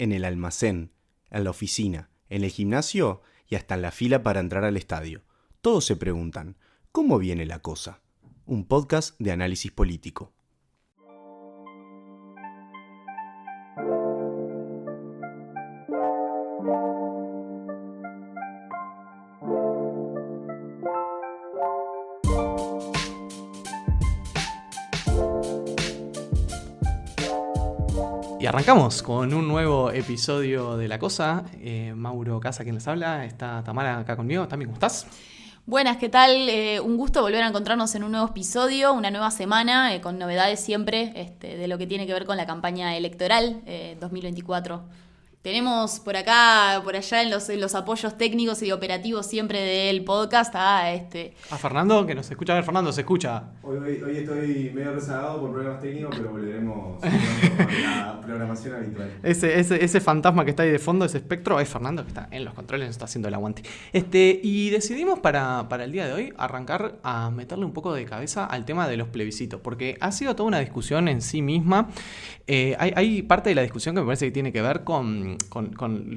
en el almacén, en la oficina, en el gimnasio y hasta en la fila para entrar al estadio. Todos se preguntan, ¿cómo viene la cosa? Un podcast de análisis político. Y arrancamos con un nuevo episodio de La Cosa. Mauro Casa, quien les habla. Está Tamara acá conmigo. Tami, ¿cómo estás? Buenas, ¿qué tal? Un gusto volver a encontrarnos en un nuevo episodio, una nueva semana, con novedades siempre de lo que tiene que ver con la campaña electoral 2024. Tenemos por acá, por allá en los apoyos técnicos y operativos siempre del podcast a Fernando, que nos escucha. A ver, Fernando, ¿se escucha? Hoy estoy medio rezagado por problemas técnicos, pero volveremos con la programación habitual. Ese fantasma que está ahí de fondo, ese espectro, es Fernando, que está en los controles, nos está haciendo el aguante. Y decidimos para el día de hoy arrancar a meterle un poco de cabeza al tema de los plebiscitos, porque ha sido toda una discusión en sí misma. Hay parte de la discusión que me parece que tiene que ver con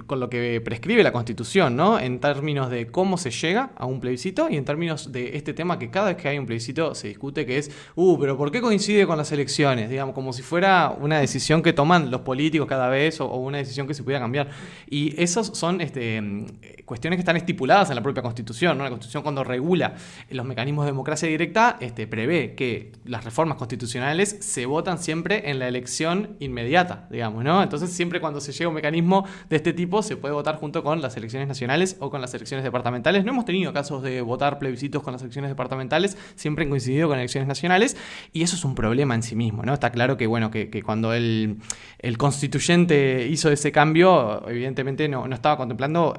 lo que prescribe la Constitución, ¿no? En términos de cómo se llega a un plebiscito y en términos de este tema que cada vez que hay un plebiscito se discute, que es, pero ¿por qué coincide con las elecciones? Digamos, como si fuera una decisión que toman los políticos cada vez o una decisión que se pudiera cambiar. Y esos son cuestiones que están estipuladas en la propia Constitución, ¿no? La Constitución, cuando regula los mecanismos de democracia directa, prevé que las reformas constitucionales se votan siempre en la elección inmediata, digamos, ¿no? Entonces, siempre cuando se llega a un mecanismo de este tipo, se puede votar junto con las elecciones nacionales o con las elecciones departamentales. No hemos tenido casos de votar plebiscitos con las elecciones departamentales, siempre han coincidido con elecciones nacionales, y eso es un problema en sí mismo, ¿no? Está claro que, que cuando el constituyente hizo ese cambio, evidentemente no estaba contemplando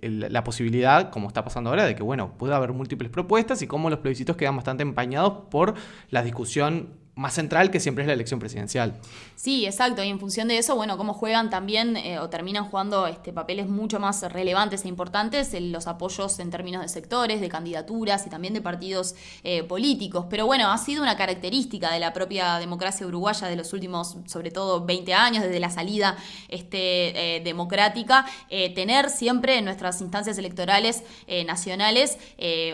la posibilidad, como está pasando ahora, de que, pueda haber múltiples propuestas y cómo los plebiscitos quedan bastante empañados por la discusión más central, que siempre es la elección presidencial. Sí, exacto, y en función de eso, cómo juegan también o terminan jugando papeles mucho más relevantes e importantes en los apoyos en términos de sectores, de candidaturas y también de partidos políticos. Pero ha sido una característica de la propia democracia uruguaya de los últimos, sobre todo, 20 años, desde la salida democrática, tener siempre en nuestras instancias electorales nacionales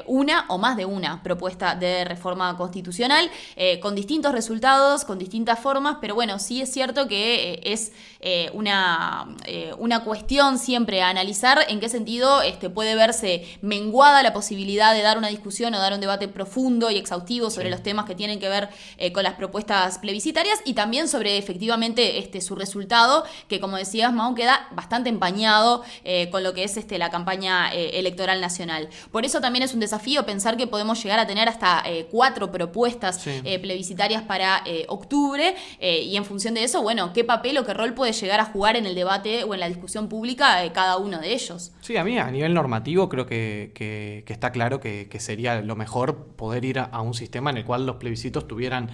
una o más de una propuesta de reforma constitucional con distintos resultados, con distintas formas, pero sí es cierto que es una cuestión siempre a analizar en qué sentido puede verse menguada la posibilidad de dar una discusión o dar un debate profundo y exhaustivo sobre los temas que tienen que ver con las propuestas plebiscitarias y también sobre efectivamente su resultado, que como decías, Mau, queda bastante empañado con lo que es la campaña electoral nacional. Por eso también es un desafío pensar que podemos llegar a tener hasta 4 propuestas plebiscitarias para octubre y en función de eso, qué papel o qué rol puede llegar a jugar en el debate o en la discusión pública cada uno de ellos. Sí, a mí a nivel normativo creo que está claro que sería lo mejor poder ir a un sistema en el cual los plebiscitos tuvieran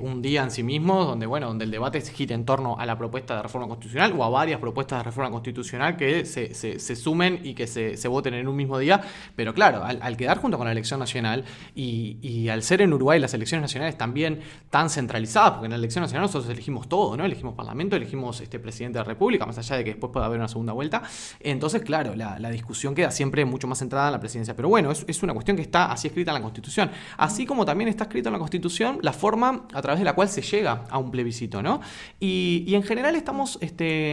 un día en sí mismos, donde el debate se gire en torno a la propuesta de reforma constitucional o a varias propuestas de reforma constitucional que se sumen y que se voten en un mismo día. Pero claro, al quedar junto con la elección nacional y al ser en Uruguay las elecciones nacionales también tan centralizadas, porque en la elección nacional nosotros elegimos todo, ¿no? Elegimos parlamento, elegimos presidente de la república, más allá de que después pueda haber una segunda vuelta. Entonces, claro, la discusión queda siempre mucho más centrada en la presidencia. Pero es una cuestión que está así escrita en la Constitución. Así como también está escrita en la Constitución la forma a través de la cual se llega a un plebiscito, ¿no? Y en general estamos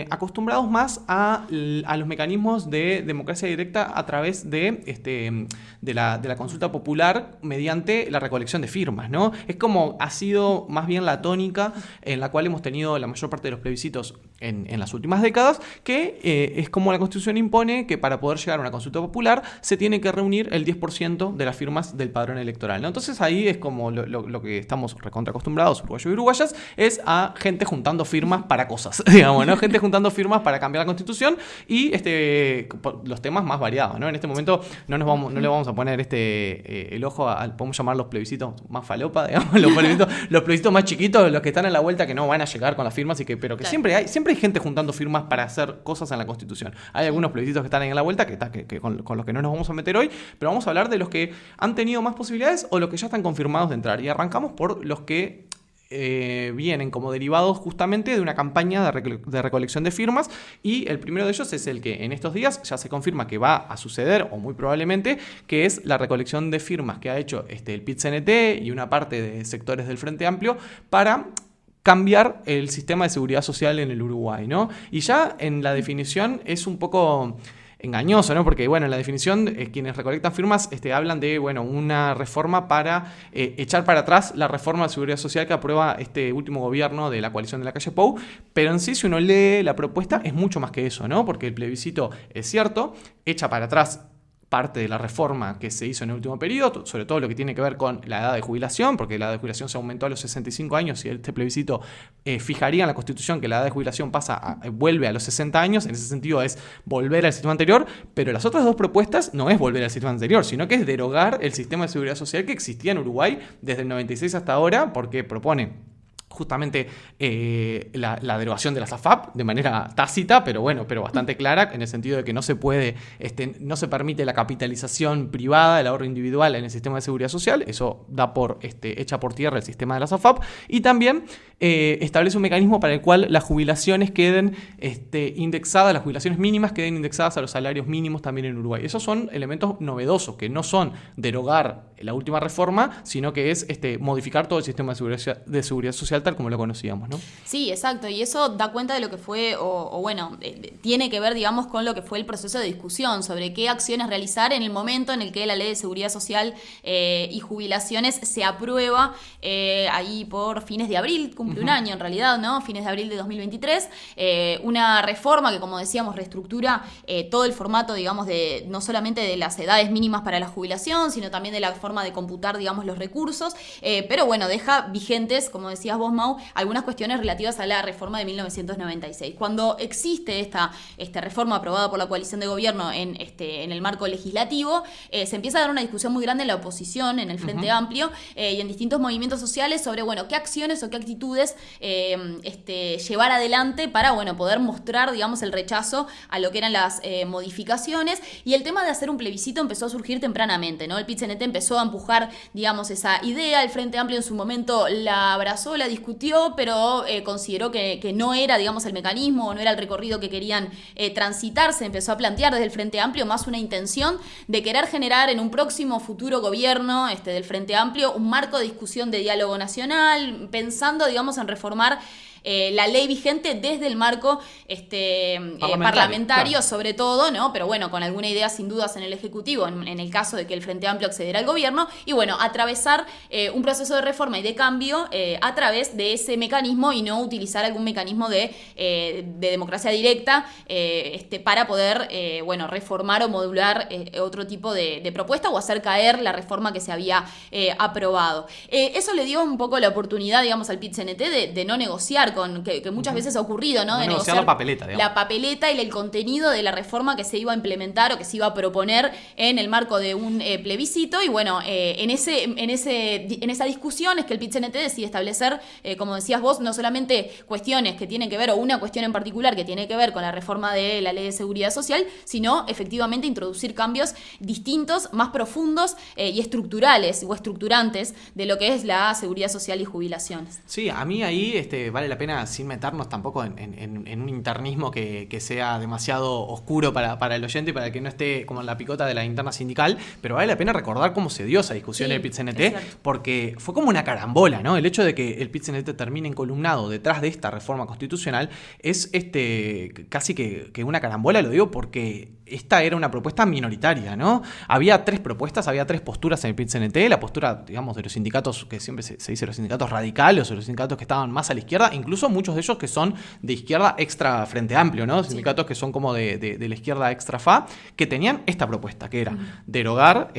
acostumbrados más a los mecanismos de democracia directa a través de la consulta popular mediante la recolección de firmas, ¿no? Es como ha sido más bien la tónica en la cual hemos tenido la mayor parte de los plebiscitos en las últimas décadas, que es como la Constitución impone que para poder llegar a una consulta popular se tiene que reunir el 10% de las firmas del padrón electoral, ¿no? Entonces ahí es como lo que estamos recontra acostumbrados, uruguayos y uruguayas, es a gente juntando firmas para cosas, digamos, ¿no? Gente juntando firmas para cambiar la Constitución y los temas más variados, ¿no? En este momento no le vamos a poner el ojo podemos llamar los plebiscitos más falopa, digamos, los plebiscitos más chiquitos, los que están en la vuelta, que no van a llegar con las firmas pero que claro, siempre hay gente juntando firmas para hacer cosas en la Constitución. Hay algunos plebiscitos que están ahí en la vuelta que con los que no nos vamos a meter hoy, pero vamos a hablar de los que han tenido más posibilidades o los que ya están confirmados de entrar. Y arrancamos por los que vienen como derivados justamente de una campaña de recolección de firmas, y el primero de ellos es el que en estos días ya se confirma que va a suceder, o muy probablemente, que es la recolección de firmas que ha hecho el PIT-CNT y una parte de sectores del Frente Amplio para cambiar el sistema de seguridad social en el Uruguay, ¿no? Y ya en la definición es un poco engañoso, ¿no? Porque, bueno, en la definición, quienes recolectan firmas hablan de, bueno, una reforma para echar para atrás la reforma de seguridad social que aprueba este último gobierno de la coalición de la calle Pou, pero en sí, si uno lee la propuesta, es mucho más que eso, ¿no? Porque el plebiscito, es cierto, echa para atrás parte de la reforma que se hizo en el último periodo, sobre todo lo que tiene que ver con la edad de jubilación, porque la edad de jubilación se aumentó a los 65 años y este plebiscito fijaría en la Constitución que la edad de jubilación vuelve a los 60 años, en ese sentido es volver al sistema anterior, pero las otras dos propuestas no es volver al sistema anterior, sino que es derogar el sistema de seguridad social que existía en Uruguay desde el 96 hasta ahora, porque propone justamente la derogación de las AFAP de manera tácita, pero bastante clara, en el sentido de que no se puede, no se permite la capitalización privada del ahorro individual en el sistema de seguridad social, eso da echa por tierra el sistema de las AFAP, y también establece un mecanismo para el cual las jubilaciones queden indexadas, las jubilaciones mínimas queden indexadas a los salarios mínimos también en Uruguay. Esos son elementos novedosos, que no son derogar la última reforma, sino que es modificar todo el sistema de seguridad social tal como lo conocíamos, ¿no? Sí, exacto, y eso da cuenta de lo que fue, tiene que ver, digamos, con lo que fue el proceso de discusión sobre qué acciones realizar en el momento en el que la Ley de Seguridad Social y Jubilaciones se aprueba ahí por fines de abril, cumple un año en realidad, ¿no? Fines de abril de 2023, una reforma que, como decíamos, reestructura todo el formato, digamos, no solamente de las edades mínimas para la jubilación, sino también de la forma de computar, digamos, los recursos, pero bueno, deja vigentes, como decías vos, Mau, algunas cuestiones relativas a la reforma de 1996. Cuando existe esta reforma aprobada por la coalición de gobierno en el marco legislativo, se empieza a dar una discusión muy grande en la oposición, en el Frente Amplio, y en distintos movimientos sociales sobre, qué acciones o qué actitudes llevar adelante para, poder mostrar, digamos, el rechazo a lo que eran las modificaciones. Y el tema de hacer un plebiscito empezó a surgir tempranamente, ¿no? El PIT-CNT empezó a empujar, digamos, esa idea. El Frente Amplio en su momento la abrazó, la discutió, pero consideró que no era, digamos, el mecanismo, no era el recorrido que querían transitar. Se empezó a plantear desde el Frente Amplio más una intención de querer generar en un próximo futuro gobierno del Frente Amplio un marco de discusión de diálogo nacional, pensando, digamos, en reformar la ley vigente desde el marco parlamentario, claro, sobre todo, ¿no? Pero con alguna idea sin dudas en el Ejecutivo, en el caso de que el Frente Amplio accediera al gobierno, y atravesar un proceso de reforma y de cambio a través de ese mecanismo y no utilizar algún mecanismo de democracia directa para poder, reformar o modular otro tipo de propuesta o hacer caer la reforma que se había aprobado. Eso le dio un poco la oportunidad, digamos, al PIT-CNT de no negociar que muchas veces ha ocurrido, ¿no? De negociar la papeleta, digamos. La papeleta y el contenido de la reforma que se iba a implementar o que se iba a proponer en el marco de un plebiscito. Y en esa discusión es que el PIT-CNT decide establecer, como decías vos, no solamente cuestiones que tienen que ver, o una cuestión en particular que tiene que ver con la reforma de la Ley de Seguridad Social, sino efectivamente introducir cambios distintos, más profundos y estructurales o estructurantes de lo que es la seguridad social y jubilaciones. Sí, a mí ahí vale la pena, sin meternos tampoco en un internismo que sea demasiado oscuro para el oyente y para el que no esté como en la picota de la interna sindical, pero vale la pena recordar cómo se dio esa discusión en el PIT-CNT, porque fue como una carambola, ¿no? El hecho de que el PIT-CNT termine encolumnado detrás de esta reforma constitucional es casi que una carambola, lo digo porque esta era una propuesta minoritaria, ¿no? Había tres propuestas, había tres posturas en el PIT-CNT, la postura, digamos, de los sindicatos, que siempre se dice los sindicatos radicales o los sindicatos que estaban más a la izquierda, incluso muchos de ellos que son de izquierda extra Frente Amplio, ¿no? Sindicatos que son como de la izquierda extra FA, que tenían esta propuesta, que era derogar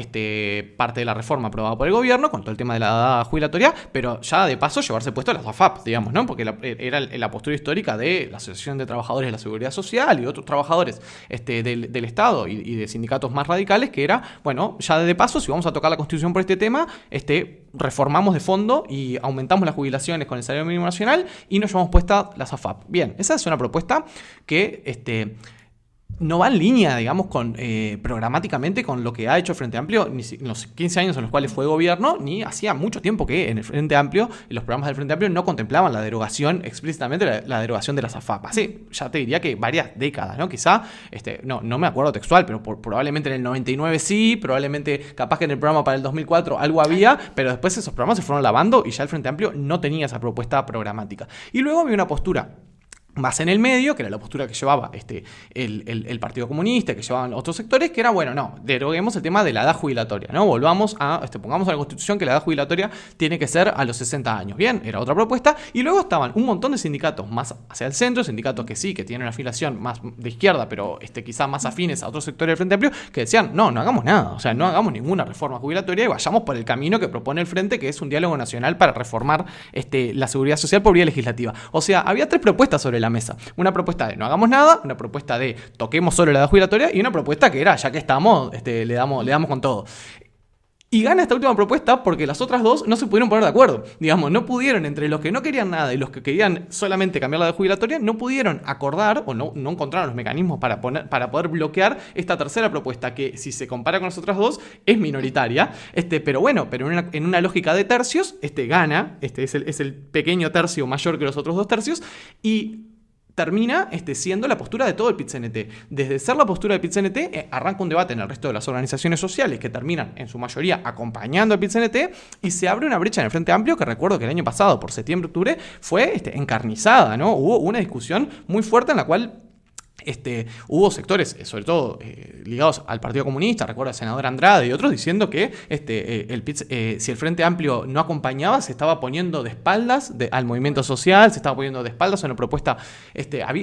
parte de la reforma aprobada por el gobierno con todo el tema de la edad jubilatoria, pero ya de paso llevarse puesto las AFAP, digamos, ¿no? Porque era la postura histórica de la Asociación de Trabajadores de la Seguridad Social y otros trabajadores del Estado y de sindicatos más radicales, que era, ya de paso, si vamos a tocar la Constitución por este tema, reformamos de fondo y aumentamos las jubilaciones con el salario mínimo nacional y nos llevamos puesta las AFAP. Bien, esa es una propuesta que no va en línea, digamos, programáticamente con lo que ha hecho el Frente Amplio en los 15 años en los cuales fue gobierno, ni hacía mucho tiempo que en el Frente Amplio, en los programas del Frente Amplio, no contemplaban la derogación, explícitamente la derogación de las AFAP. Hace, ya te diría que varias décadas, ¿no? Quizá, no me acuerdo textual, pero probablemente en el 99 sí, probablemente capaz que en el programa para el 2004 algo había, pero después esos programas se fueron lavando y ya el Frente Amplio no tenía esa propuesta programática. Y luego había una postura más en el medio, que era la postura que llevaba el Partido Comunista, que llevaban otros sectores, que era, bueno, no, deroguemos el tema de la edad jubilatoria, ¿no? Volvamos pongamos a la Constitución que la edad jubilatoria tiene que ser a los 60 años. Bien, era otra propuesta. Y luego estaban un montón de sindicatos más hacia el centro, sindicatos que sí, que tienen una afiliación más de izquierda, pero quizás más afines a otros sectores del Frente Amplio, que decían, no hagamos nada, o sea, no hagamos ninguna reforma jubilatoria y vayamos por el camino que propone el Frente, que es un diálogo nacional para reformar la seguridad social por vía legislativa. O sea, había 3 propuestas sobre la mesa. Una propuesta de no hagamos nada, una propuesta de toquemos solo la edad jubilatoria y una propuesta que era, ya que estamos, le damos con todo. Y gana esta última propuesta porque las otras dos no se pudieron poner de acuerdo. Digamos, no pudieron, entre los que no querían nada y los que querían solamente cambiar la edad jubilatoria, no pudieron acordar o no encontraron los mecanismos para poder bloquear esta tercera propuesta que, si se compara con las otras dos, es minoritaria. Pero en una lógica de tercios, gana, es el pequeño tercio mayor que los otros 2 tercios y termina siendo la postura de todo el PIT-CNT. Desde ser la postura del PIT-CNT, arranca un debate en el resto de las organizaciones sociales que terminan, en su mayoría, acompañando al PIT-CNT y se abre una brecha en el Frente Amplio que recuerdo que el año pasado, por septiembre-octubre, fue encarnizada, ¿no? Hubo una discusión muy fuerte en la cual hubo sectores, sobre todo ligados al Partido Comunista, recuerdo al senador Andrade y otros, diciendo que si el Frente Amplio no acompañaba, se estaba poniendo de espaldas al movimiento social, se estaba poniendo de espaldas a una propuesta.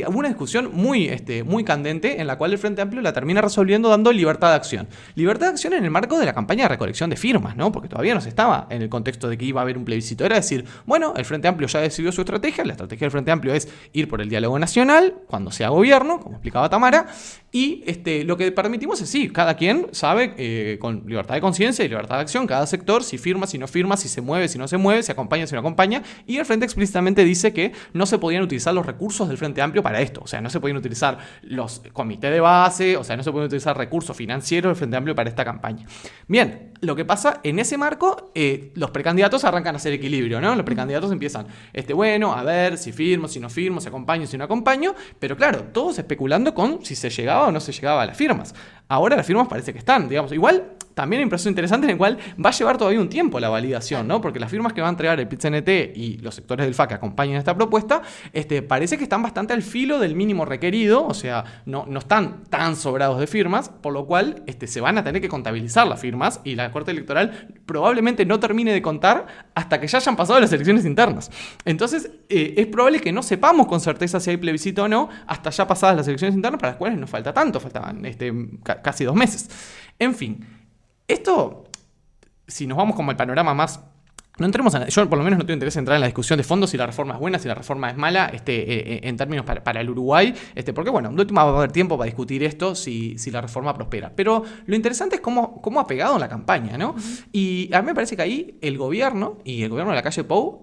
Hubo una discusión muy candente en la cual el Frente Amplio la termina resolviendo dando libertad de acción. Libertad de acción en el marco de la campaña de recolección de firmas, ¿no? Porque todavía no se estaba en el contexto de que iba a haber un plebiscito. Era decir, bueno, el Frente Amplio ya decidió su estrategia, la estrategia del Frente Amplio es ir por el diálogo nacional cuando sea gobierno, como explicaba Tamara, y lo que permitimos es sí, cada quien sabe con libertad de conciencia y libertad de acción, cada sector, si firma, si no firma, si se mueve, si no se mueve, si acompaña, si no acompaña, y el Frente explícitamente dice que no se podían utilizar los recursos del Frente Amplio para esto, o sea, no se podían utilizar los comités de base, o sea, no se podían utilizar recursos financieros del Frente Amplio para esta campaña. Bien, lo que pasa en ese marco, los precandidatos arrancan a hacer equilibrio, ¿no? Los precandidatos empiezan, bueno, a ver si firmo, si no firmo, si acompaño, si no acompaño, pero claro, todos especulando con si se llegaba o no se llegaba a las firmas. Ahora las firmas parece que están, digamos, igual también hay un proceso interesante en el cual va a llevar todavía un tiempo la validación, ¿no? Porque las firmas que va a entregar el PIT-CNT y los sectores del FA que acompañan esta propuesta, parece que están bastante al filo del mínimo requerido, o sea, no están tan sobrados de firmas, por lo cual se van a tener que contabilizar las firmas y la Corte Electoral probablemente no termine de contar hasta que ya hayan pasado las elecciones internas. Entonces, es probable que no sepamos con certeza si hay plebiscito o no hasta ya pasadas las elecciones internas, para las cuales no falta tanto, faltaban casi 2 meses. En fin, esto, si nos vamos como al panorama más... No entremos yo por lo menos no tengo interés en entrar en la discusión de fondo si la reforma es buena, si la reforma es mala, en términos para el Uruguay, porque bueno, de última va a haber tiempo para discutir esto si la reforma prospera. Pero lo interesante es cómo ha pegado en la campaña, ¿no? Y a mí me parece que ahí el gobierno de la calle Pou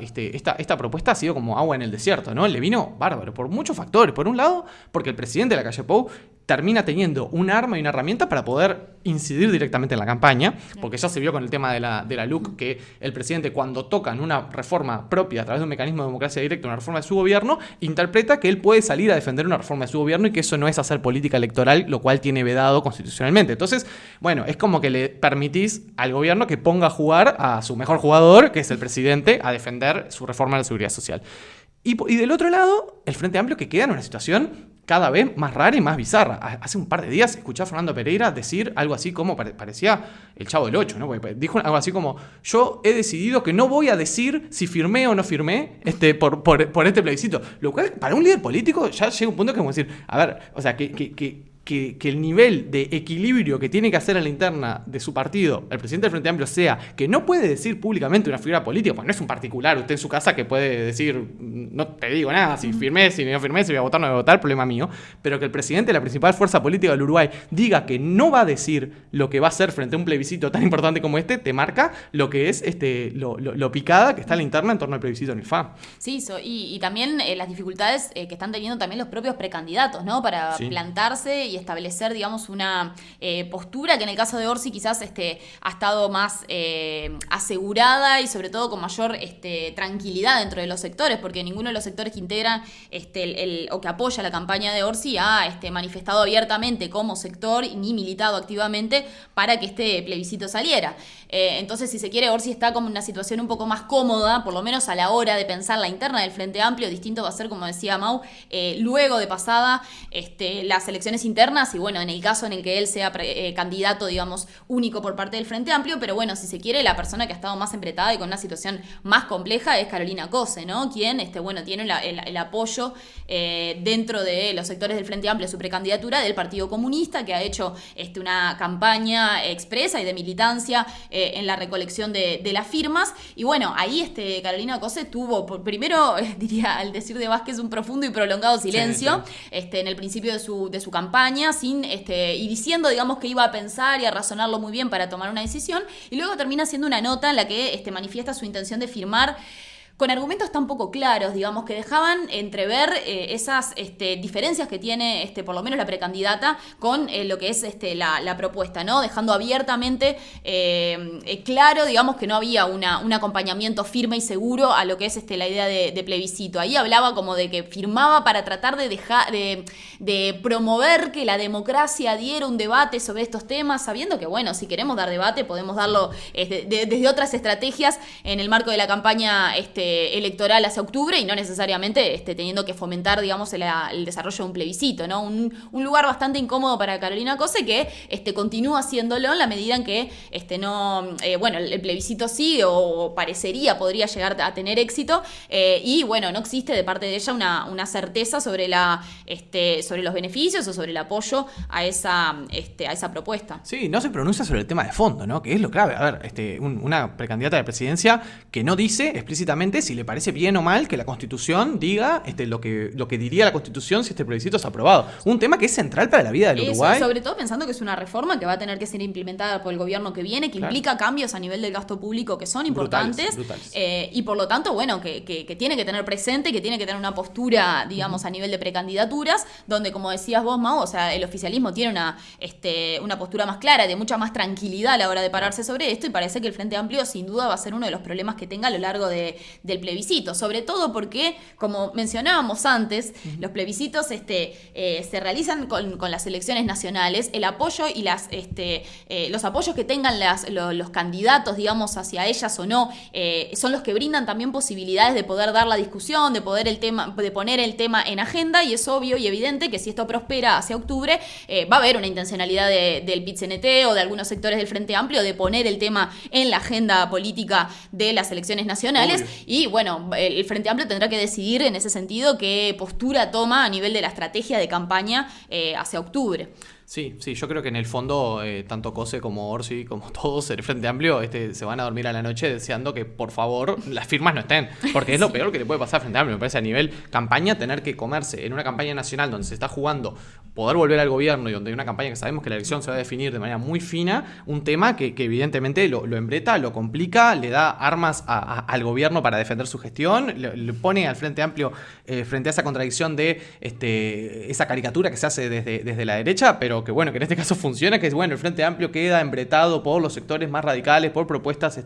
esta propuesta ha sido como agua en el desierto, ¿no? Le vino bárbaro por muchos factores. Por un lado, porque el presidente de la calle Pou termina teniendo un arma y una herramienta para poder incidir directamente en la campaña, porque ya se vio con el tema de la LUC que el presidente, cuando tocan una reforma propia a través de un mecanismo de democracia directa, una reforma de su gobierno, interpreta que él puede salir a defender una reforma de su gobierno y que eso no es hacer política electoral, lo cual tiene vedado constitucionalmente. Entonces, bueno, es como que le permitís al gobierno que ponga a jugar a su mejor jugador, que es el presidente, a defender su reforma de la seguridad social. Y del otro lado, el Frente Amplio, que queda en una situación cada vez más rara y más bizarra. Hace un par de días escuché a Fernando Pereira decir algo así como, parecía el Chavo del Ocho, ¿no? Porque dijo algo así como, yo he decidido que no voy a decir si firmé o no firmé por este plebiscito. Lo cual, para un líder político, ya llega un punto que es como decir, a ver, o sea, ¿qué que el nivel de equilibrio que tiene que hacer en la interna de su partido el presidente del Frente Amplio sea que no puede decir públicamente una figura política, pues no es un particular, usted en su casa que puede decir, no te digo nada, si firmé, si no firmé, si voy a votar, no voy a votar, problema mío, pero que el presidente de la principal fuerza política del Uruguay diga que no va a decir lo que va a hacer frente a un plebiscito tan importante como este, te marca lo que es lo picada que está en la interna en torno al plebiscito en el FA. Sí, y también las dificultades que están teniendo también los propios precandidatos, ¿no? Para plantarse y establecer, digamos, una postura que en el caso de Orsi quizás ha estado más asegurada y sobre todo con mayor tranquilidad dentro de los sectores, porque ninguno de los sectores que integran o que apoya la campaña de Orsi ha manifestado abiertamente como sector ni militado activamente para que este plebiscito saliera. Entonces, si se quiere, Orsi está como en una situación un poco más cómoda, por lo menos a la hora de pensar la interna del Frente Amplio. Distinto va a ser, como decía Mau, luego de pasada las elecciones internas y bueno, en el caso en el que él sea candidato, digamos, único por parte del Frente Amplio, pero bueno, si se quiere, la persona que ha estado más empretada y con una situación más compleja es Carolina Cose, ¿no? Quien, tiene el apoyo dentro de los sectores del Frente Amplio, su precandidatura del Partido Comunista, que ha hecho una campaña expresa y de militancia en la recolección de las firmas. Y bueno, ahí Carolina Cose tuvo, primero, diría, al decir de Vázquez, un profundo y prolongado silencio en el principio de su campaña, y diciendo, digamos, que iba a pensar y a razonarlo muy bien para tomar una decisión, y luego termina haciendo una nota en la que manifiesta su intención de firmar con argumentos tan poco claros, digamos, que dejaban entrever esas diferencias que tiene, por lo menos la precandidata, con lo que es la propuesta, ¿no? Dejando abiertamente claro, digamos, que no había un acompañamiento firme y seguro a lo que es la idea de plebiscito. Ahí hablaba como de que firmaba para tratar de promover que la democracia diera un debate sobre estos temas, sabiendo que, bueno, si queremos dar debate, podemos darlo desde otras estrategias en el marco de la campaña electoral hacia octubre y no necesariamente teniendo que fomentar, digamos, el desarrollo de un plebiscito, ¿no? Un lugar bastante incómodo para Carolina Cose que continúa haciéndolo en la medida en que el plebiscito sí o podría llegar a tener éxito y bueno, no existe de parte de ella una certeza sobre los beneficios o sobre el apoyo a esa propuesta. Sí, no se pronuncia sobre el tema de fondo, ¿no? Que es lo clave. A ver, una precandidata de presidencia que no dice explícitamente si le parece bien o mal que la Constitución diga lo que diría la Constitución si este plebiscito es aprobado. Un tema que es central para la vida del Uruguay. Sobre todo pensando que es una reforma que va a tener que ser implementada por el gobierno que viene, que implica cambios a nivel del gasto público que son importantes. Brutales. Y por lo tanto, bueno, que tiene que tener presente, que tiene que tener una postura, digamos, a nivel de precandidaturas, donde, como decías vos, Mau, o sea, el oficialismo tiene una postura más clara, de mucha más tranquilidad a la hora de pararse sobre esto, y parece que el Frente Amplio sin duda va a ser uno de los problemas que tenga a lo largo del plebiscito, sobre todo porque, como mencionábamos antes, los plebiscitos se realizan con las elecciones nacionales, el apoyo y los apoyos que tengan los candidatos, digamos, hacia ellas o no, son los que brindan también posibilidades de poder dar la discusión, de poner el tema en agenda, y es obvio y evidente que si esto prospera hacia octubre, va a haber una intencionalidad del PIT-CNT o de algunos sectores del Frente Amplio de poner el tema en la agenda política de las elecciones nacionales. Obvio. Y bueno, el Frente Amplio tendrá que decidir en ese sentido qué postura toma a nivel de la estrategia de campaña hacia octubre. Sí, yo creo que en el fondo tanto Cose como Orsi, como todos el Frente Amplio, se van a dormir a la noche deseando que por favor las firmas no estén, porque es lo peor que le puede pasar al Frente Amplio. Me parece a nivel campaña tener que comerse en una campaña nacional donde se está jugando poder volver al gobierno y donde hay una campaña que sabemos que la elección se va a definir de manera muy fina, un tema que evidentemente lo embreta, lo complica, le da armas al gobierno para defender su gestión, le pone al Frente Amplio frente a esa contradicción de esa caricatura que se hace desde la derecha, pero que bueno, que en este caso funciona, que es bueno, el Frente Amplio queda embretado por los sectores más radicales, por propuestas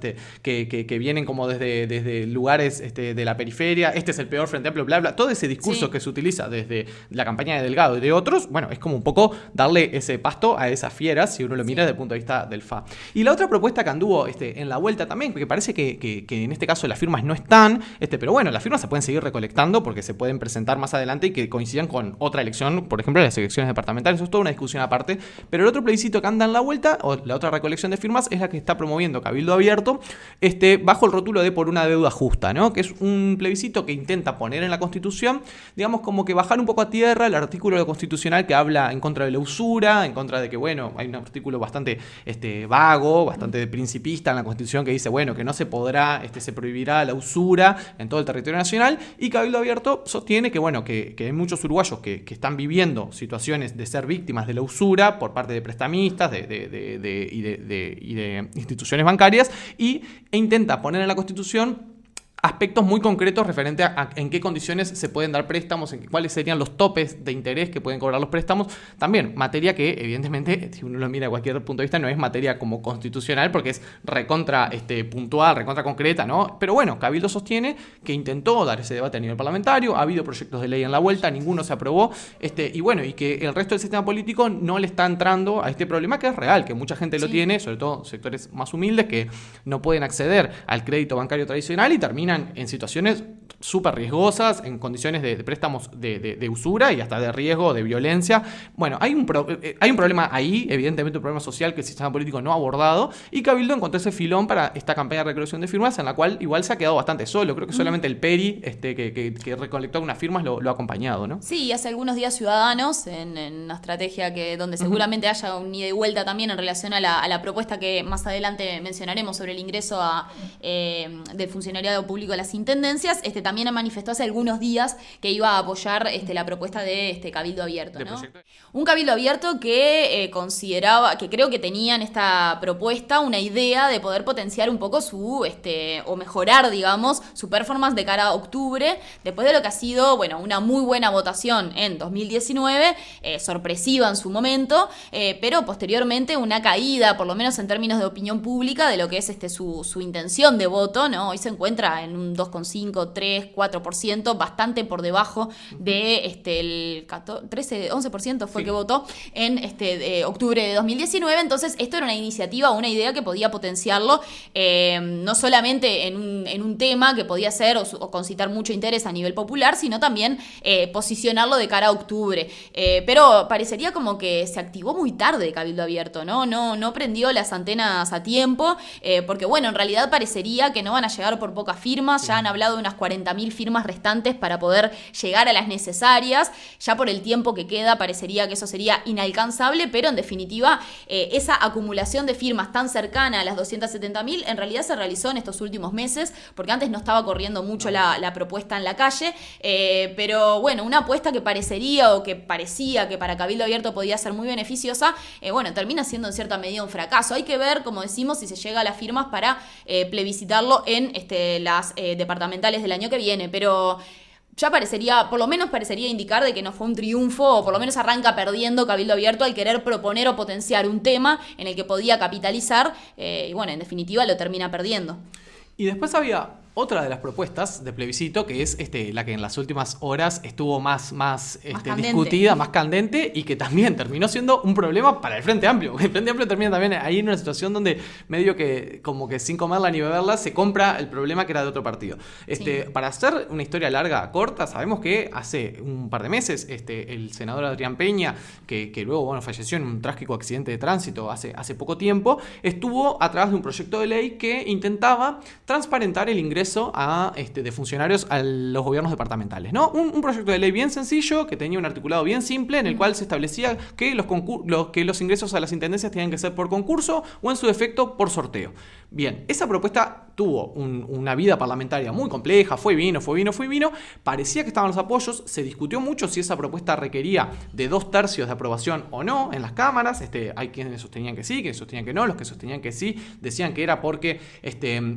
que vienen como desde lugares de la periferia, este es el peor Frente Amplio, bla, bla, todo ese discurso que se utiliza desde la campaña de Delgado y de otros, bueno, es como un poco darle ese pasto a esas fieras, si uno lo mira desde el punto de vista del FA. Y la otra propuesta que anduvo en la vuelta también, porque parece que en este caso las firmas no están, pero bueno, las firmas se pueden seguir recolectando porque se pueden presentar más adelante y que coincidan con otra elección, por ejemplo, las elecciones departamentales, eso es toda una discusión aparte, pero el otro plebiscito que anda en la vuelta, o la otra recolección de firmas, es la que está promoviendo Cabildo Abierto, bajo el rótulo de por una deuda justa, ¿no? Que es un plebiscito que intenta poner en la Constitución, digamos, como que bajar un poco a tierra el artículo constitucional Constitucional que habla en contra de la usura, en contra de que, bueno, hay un artículo bastante vago, bastante principista en la Constitución que dice, bueno, que no se podrá, se prohibirá la usura en todo el territorio nacional, y Cabildo Abierto sostiene que, bueno, que hay muchos uruguayos que están viviendo situaciones de ser víctimas de la usura por parte de prestamistas y de instituciones bancarias, e intenta poner en la Constitución aspectos muy concretos referentes a en qué condiciones se pueden dar préstamos, cuáles serían los topes de interés que pueden cobrar los préstamos. También materia que, evidentemente, si uno lo mira de cualquier punto de vista, no es materia como constitucional porque es recontra puntual, recontra concreta, ¿no? Pero bueno, Cabildo sostiene que intentó dar ese debate a nivel parlamentario, ha habido proyectos de ley en la vuelta, ninguno se aprobó, y bueno, y que el resto del sistema político no le está entrando a este problema que es real, que mucha gente lo tiene, sobre todo sectores más humildes que no pueden acceder al crédito bancario tradicional y terminan en situaciones súper riesgosas, en condiciones de préstamos de usura y hasta de riesgo, de violencia. Bueno, hay un problema ahí, evidentemente un problema social que el sistema político no ha abordado, y Cabildo encontró ese filón para esta campaña de recolección de firmas en la cual igual se ha quedado bastante solo. Creo que solamente el Peri, que recolectó algunas firmas, lo ha acompañado, ¿no? Sí, hace algunos días Ciudadanos, en una estrategia donde seguramente haya un ida y vuelta también en relación a la propuesta que más adelante mencionaremos sobre el ingreso del funcionariado público a las intendencias, también manifestó hace algunos días que iba a apoyar la propuesta de Cabildo Abierto, ¿no? Un Cabildo Abierto que consideraba, que creo que tenía en esta propuesta una idea de poder potenciar un poco o mejorar, digamos, su performance de cara a octubre, después de lo que ha sido, bueno, una muy buena votación en 2019, sorpresiva en su momento, pero posteriormente una caída, por lo menos en términos de opinión pública, de lo que es su intención de voto, ¿no? Hoy se encuentra en un 2,5, 3, 4%, bastante por debajo de el 11% fue que votó en octubre de 2019. Entonces esto era una iniciativa, una idea que podía potenciarlo, no solamente en un tema que podía ser o concitar mucho interés a nivel popular, sino también posicionarlo de cara a octubre. Pero parecería como que se activó muy tarde Cabildo Abierto, ¿no? No prendió las antenas a tiempo, porque bueno, en realidad parecería que no van a llegar por pocas firmas. Ya han hablado de unas 40.000 firmas restantes para poder llegar a las necesarias. Ya por el tiempo que queda parecería que eso sería inalcanzable, pero en definitiva esa acumulación de firmas tan cercana a las 270.000 en realidad se realizó en estos últimos meses, porque antes no estaba corriendo mucho la propuesta en la calle, pero bueno, una apuesta que parecería o que parecía que para Cabildo Abierto podía ser muy beneficiosa, bueno, termina siendo en cierta medida un fracaso. Hay que ver, como decimos, si se llega a las firmas para plebiscitarlo en las departamentales del año que viene, pero ya por lo menos parecería indicar de que no fue un triunfo, o por lo menos arranca perdiendo Cabildo Abierto al querer proponer o potenciar un tema en el que podía capitalizar, y bueno, en definitiva lo termina perdiendo. Y después había otra de las propuestas de plebiscito, que es la que en las últimas horas estuvo más discutida, más candente, y que también terminó siendo un problema para el Frente Amplio. El Frente Amplio termina también ahí en una situación donde medio que como que sin comerla ni beberla se compra el problema que era de otro partido. Sí. Para hacer una historia larga, corta, sabemos que hace un par de meses el senador Adrián Peña, que luego bueno, falleció en un trágico accidente de tránsito hace poco tiempo, estuvo a través de un proyecto de ley que intentaba transparentar el ingreso de funcionarios a los gobiernos departamentales, ¿no? Un proyecto de ley bien sencillo, que tenía un articulado bien simple, en el cual se establecía que los ingresos a las intendencias tenían que ser por concurso o en su defecto por sorteo. Bien, esa propuesta tuvo una vida parlamentaria muy compleja, fue y vino, parecía que estaban los apoyos, se discutió mucho si esa propuesta requería de 2/3 de aprobación o no en las cámaras. Hay quienes sostenían que sí, quienes sostenían que no, los que sostenían que sí decían que era porque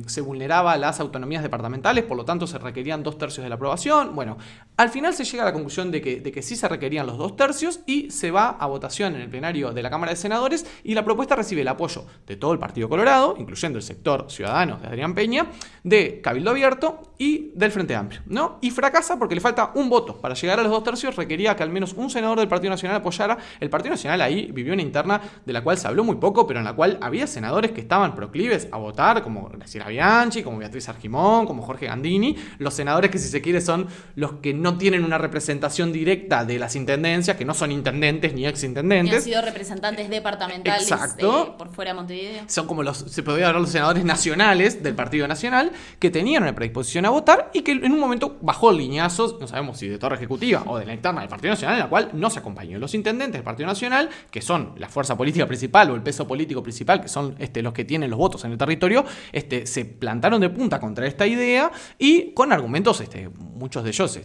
se vulneraba las autonomías departamentales, por lo tanto se requerían 2/3 de la aprobación. Bueno, al final se llega a la conclusión de que sí se requerían los 2/3 y se va a votación en el plenario de la Cámara de Senadores, y la propuesta recibe el apoyo de todo el Partido Colorado, incluyendo el sector Ciudadanos de Adrián Peña, de Cabildo Abierto y del Frente Amplio, ¿no? Y fracasa porque le falta un voto. Para llegar a los 2/3 requería que al menos un senador del Partido Nacional apoyara. El Partido Nacional ahí vivió una interna de la cual se habló muy poco, pero en la cual había senadores que estaban proclives a votar, como Graciela Bianchi, como Beatriz Argimón, como Jorge Gandini, los senadores que, si se quiere, son los que no tienen una representación directa de las intendencias, que no son intendentes ni exintendentes. Ni han sido representantes departamentales. Exacto. Por fuera de Montevideo. Son como se podría hablar los senadores nacionales del Partido Nacional que tenían una predisposición a votar y que en un momento bajó el liñazo, no sabemos si de torre ejecutiva o de la interna del Partido Nacional, en la cual no se acompañó. Los intendentes del Partido Nacional, que son la fuerza política principal o el peso político principal, que son los que tienen los votos en el territorio, se plantaron de punta contra esta idea y con argumentos, muchos de ellos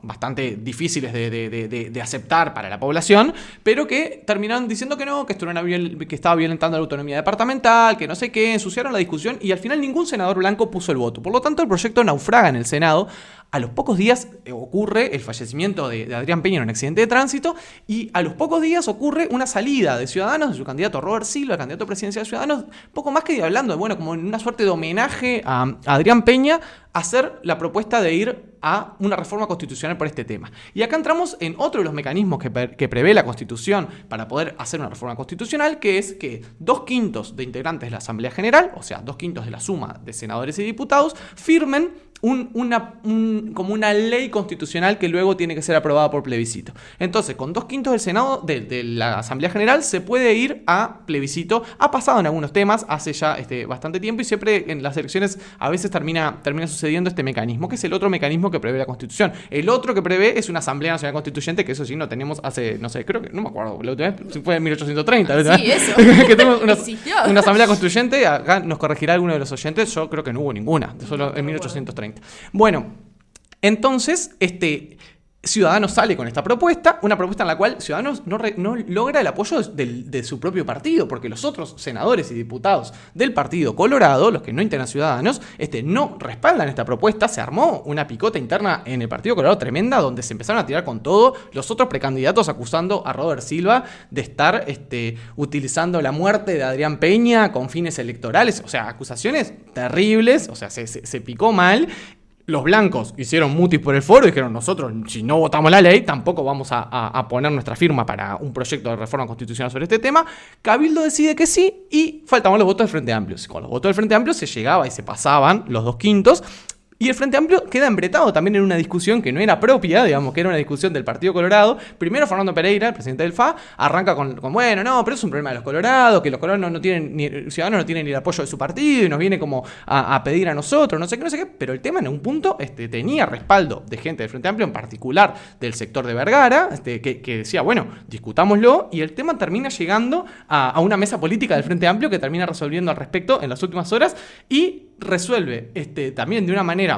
bastante difíciles de aceptar para la población, pero que terminaron diciendo que no, que esto que estaba violentando la autonomía departamental, que no sé qué, ensuciaron la discusión y al final ningún senador blanco puso el voto. Por lo tanto, el proyecto naufraga en el Senado. A los pocos días ocurre el fallecimiento de Adrián Peña en un accidente de tránsito y a los pocos días ocurre una salida de Ciudadanos, de su candidato Robert Silva, el candidato presidencial de Ciudadanos, poco más que hablando, como en una suerte de homenaje a Adrián Peña, hacer la propuesta de ir a una reforma constitucional por este tema. Y acá entramos en otro de los mecanismos que prevé la Constitución para poder hacer una reforma constitucional, que es que 2/5 de integrantes de la Asamblea General, o sea, 2/5 de la suma de senadores y diputados, firmen como una ley constitucional que luego tiene que ser aprobada por plebiscito. Entonces, con 2/5 del Senado, de la Asamblea General, se puede ir a plebiscito. Ha pasado en algunos temas hace ya bastante tiempo y siempre en las elecciones a veces termina sucediendo este mecanismo, que es el otro mecanismo que prevé la Constitución. El otro que prevé es una Asamblea Nacional Constituyente, que eso sí no tenemos hace, no sé, creo que, no me acuerdo, la última vez fue en 1830. Sí, eso. Que tenemos una Asamblea Constituyente, acá nos corregirá alguno de los oyentes, yo creo que no hubo ninguna, solo en 1830. Bueno, entonces, Ciudadanos sale con esta propuesta, una propuesta en la cual Ciudadanos no logra el apoyo de su propio partido, porque los otros senadores y diputados del Partido Colorado, los que no integran Ciudadanos, no respaldan esta propuesta. Se armó una picota interna en el Partido Colorado tremenda, donde se empezaron a tirar con todo los otros precandidatos acusando a Robert Silva de estar utilizando la muerte de Adrián Peña con fines electorales, o sea, acusaciones terribles, o sea, se picó mal. Los blancos hicieron mutis por el foro y dijeron: nosotros, si no votamos la ley, tampoco vamos a poner nuestra firma para un proyecto de reforma constitucional sobre este tema. Cabildo decide que sí y faltaban los votos del Frente Amplio. Con los votos del Frente Amplio se llegaba y se pasaban los 2/5. Y el Frente Amplio queda embretado también en una discusión que no era propia, digamos, que era una discusión del Partido Colorado. Primero Fernando Pereira, el presidente del FA, arranca con bueno, no, pero es un problema de los colorados, que los colorados no tienen, Ciudadanos no tienen ni el apoyo de su partido y nos viene como a pedir a nosotros, no sé qué, pero el tema en un punto tenía respaldo de gente del Frente Amplio, en particular del sector de Vergara, que decía, bueno, discutámoslo, y el tema termina llegando a una mesa política del Frente Amplio que termina resolviendo al respecto en las últimas horas y resuelve también de una manera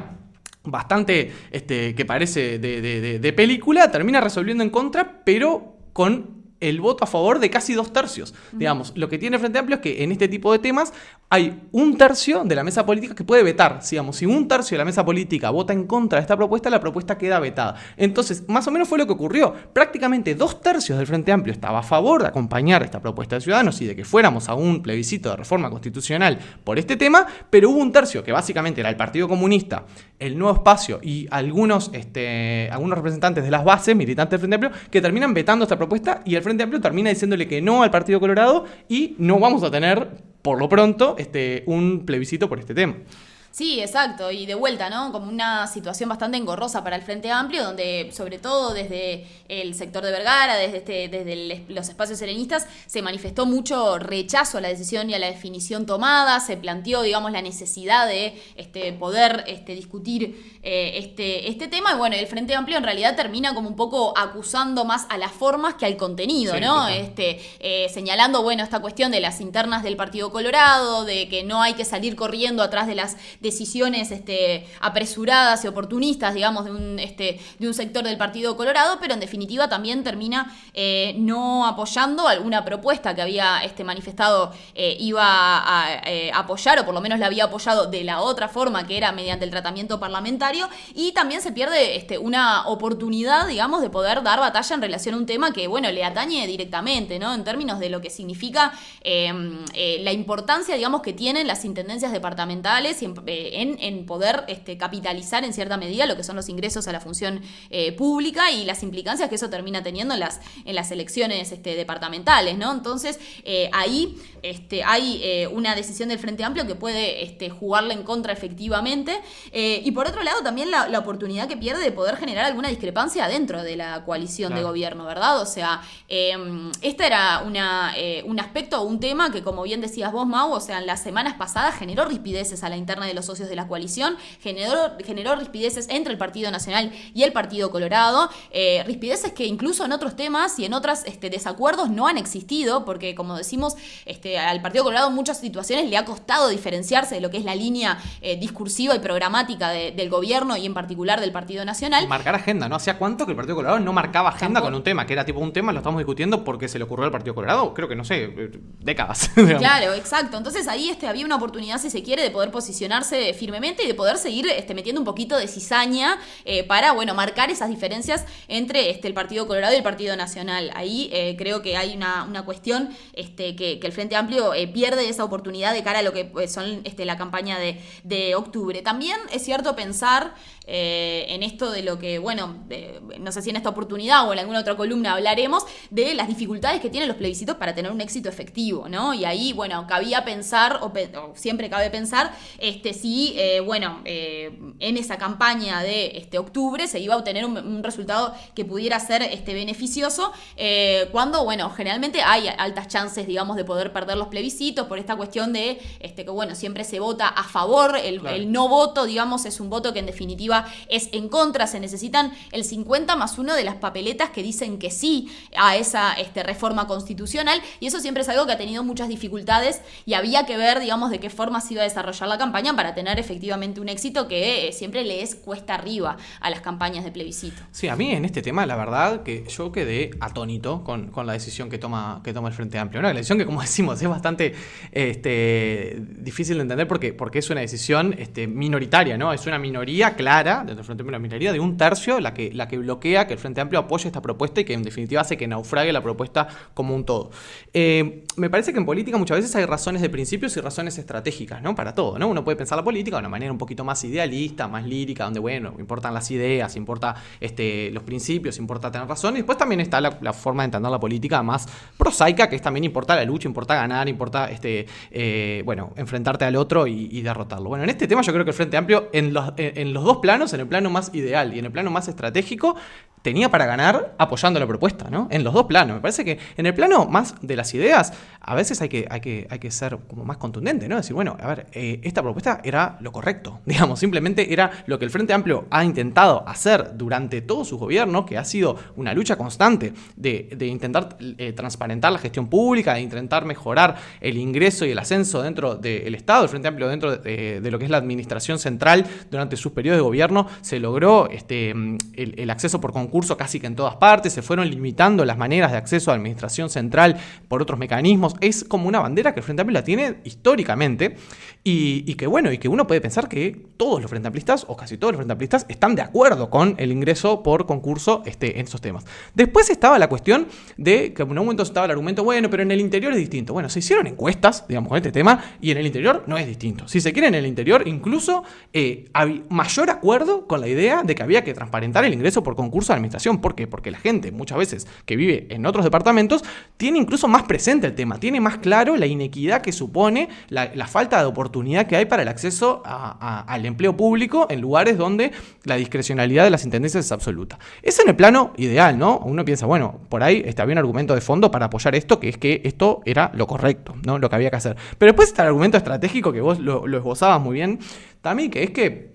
bastante que parece de película, termina resolviendo en contra, pero con el voto a favor de casi 2/3. Digamos, lo que tiene el Frente Amplio es que en este tipo de temas hay 1/3 de la mesa política que puede vetar. Digamos, si 1/3 de la mesa política vota en contra de esta propuesta, la propuesta queda vetada. Entonces, más o menos fue lo que ocurrió. Prácticamente 2/3 del Frente Amplio estaba a favor de acompañar esta propuesta de Ciudadanos y de que fuéramos a un plebiscito de reforma constitucional por este tema, pero hubo 1/3 que básicamente era el Partido Comunista, el Nuevo Espacio y algunos representantes de las bases militantes del Frente Amplio que terminan vetando esta propuesta, y el Frente Amplio termina diciéndole que no al Partido Colorado y no vamos a tener, por lo pronto, un plebiscito por este tema. Sí, exacto, y de vuelta, ¿no? Como una situación bastante engorrosa para el Frente Amplio, donde sobre todo desde el sector de Vergara, desde los espacios serenistas, se manifestó mucho rechazo a la decisión y a la definición tomada, se planteó, digamos, la necesidad de poder discutir este tema, y bueno, el Frente Amplio en realidad termina como un poco acusando más a las formas que al contenido, sí, ¿no? Señalando, bueno, esta cuestión de las internas del Partido Colorado, de que no hay que salir corriendo atrás de las decisiones apresuradas y oportunistas, digamos, de un sector del Partido Colorado, pero en definitiva también termina no apoyando alguna propuesta que había manifestado iba a apoyar, o por lo menos la había apoyado de la otra forma, que era mediante el tratamiento parlamentario, y también se pierde una oportunidad, digamos, de poder dar batalla en relación a un tema que, bueno, le atañe directamente, ¿no? En términos de lo que significa la importancia, digamos, que tienen las intendencias departamentales y en poder capitalizar en cierta medida lo que son los ingresos a la función pública y las implicancias que eso termina teniendo en las elecciones departamentales, ¿no? Entonces, ahí hay una decisión del Frente Amplio que puede jugarle en contra efectivamente. Y por otro lado, también la oportunidad que pierde de poder generar alguna discrepancia dentro de la coalición de gobierno, ¿verdad? O sea, este era un aspecto, un tema que, como bien decías vos, Mau, o sea, en las semanas pasadas generó rispideces a la interna de los socios de la coalición, generó rispideces entre el Partido Nacional y el Partido Colorado, rispideces que incluso en otros temas y en otros desacuerdos no han existido, porque, como decimos, al Partido Colorado en muchas situaciones le ha costado diferenciarse de lo que es la línea discursiva y programática del gobierno y en particular del Partido Nacional. Marcar agenda, ¿no? ¿Hacía cuánto que el Partido Colorado no marcaba agenda con un tema? Que era tipo un tema, lo estamos discutiendo porque se le ocurrió al Partido Colorado, creo que no sé, décadas. Claro, exacto. Entonces ahí había una oportunidad, si se quiere, de poder posicionarse firmemente y de poder seguir metiendo un poquito de cizaña para, bueno, marcar esas diferencias entre el Partido Colorado y el Partido Nacional. Ahí creo que hay una cuestión que el Frente Amplio pierde esa oportunidad de cara a lo que son la campaña de octubre. También es cierto pensar en esto de lo que, bueno, no sé si en esta oportunidad o en alguna otra columna hablaremos de las dificultades que tienen los plebiscitos para tener un éxito efectivo, ¿no? Y ahí, bueno, cabía pensar, o siempre cabe pensar, si, en esa campaña de octubre se iba a obtener un resultado que pudiera ser beneficioso, cuando, bueno, generalmente hay altas chances, digamos, de poder perder los plebiscitos por esta cuestión de que, bueno, siempre se vota a favor, el no voto, digamos, es un voto que en definitiva es en contra, se necesitan el 50+1 de las papeletas que dicen que sí a esa reforma constitucional, y eso siempre es algo que ha tenido muchas dificultades y había que ver, digamos, de qué forma se iba a desarrollar la campaña para tener efectivamente un éxito que siempre le es cuesta arriba a las campañas de plebiscito. Sí, a mí en este tema la verdad que yo quedé atónito con la decisión que toma el Frente Amplio. Una decisión que, como decimos, es bastante difícil de entender porque es una decisión minoritaria, ¿no? Es una minoría clara dentro del Frente Amplio, una minoría de 1/3 la que bloquea que el Frente Amplio apoye esta propuesta y que en definitiva hace que naufrague la propuesta como un todo. Me parece que en política muchas veces hay razones de principios y razones estratégicas, ¿no? Para todo, ¿no? Uno puede pensar la política de una manera un poquito más idealista, más lírica, donde, bueno, importan las ideas, importa los principios, importa tener razón, y después también está la forma de entender la política más prosaica, que es también importa la lucha, importa ganar, importa enfrentarte al otro y derrotarlo. Bueno, en este tema yo creo que el Frente Amplio en los dos planos, en el plano más ideal y en el plano más estratégico, tenía para ganar apoyando la propuesta, ¿no? En los dos planos. Me parece que en el plano más de las ideas, a veces hay que ser como más contundente, ¿no? Decir, bueno, a ver, esta propuesta era lo correcto, digamos, simplemente era lo que el Frente Amplio ha intentado hacer durante todo su gobierno, que ha sido una lucha constante de intentar transparentar la gestión pública, de intentar mejorar el ingreso y el ascenso dentro del Estado. El Frente Amplio dentro de lo que es la administración central durante sus periodos de gobierno se logró el acceso por concurso casi que en todas partes, se fueron limitando las maneras de acceso a la administración central por otros mecanismos. Es como una bandera que el Frente Amplio la tiene históricamente y que uno puede pensar que todos los Frente Amplistas o casi todos los Frente Amplistas están de acuerdo con el ingreso por concurso en esos temas. Después estaba la cuestión de que en un momento estaba el argumento, bueno, pero en el interior es distinto. Bueno, se hicieron encuestas, digamos, con este tema y en el interior no es distinto. Si se quiere, en el interior incluso había mayor acuerdo con la idea de que había que transparentar el ingreso por concurso de administración. ¿Por qué? Porque la gente muchas veces que vive en otros departamentos tiene incluso más presente el tema, tiene más claro la inequidad que supone la falta de oportunidad que hay para el acceso al empleo público en lugares donde la discrecionalidad de las intendencias es absoluta. Es en el plano ideal, ¿no? Uno piensa, bueno, por ahí había un argumento de fondo para apoyar esto, que es que esto era lo correcto, ¿no? Lo que había que hacer. Pero después está el argumento estratégico que vos lo esbozabas muy bien también, que es que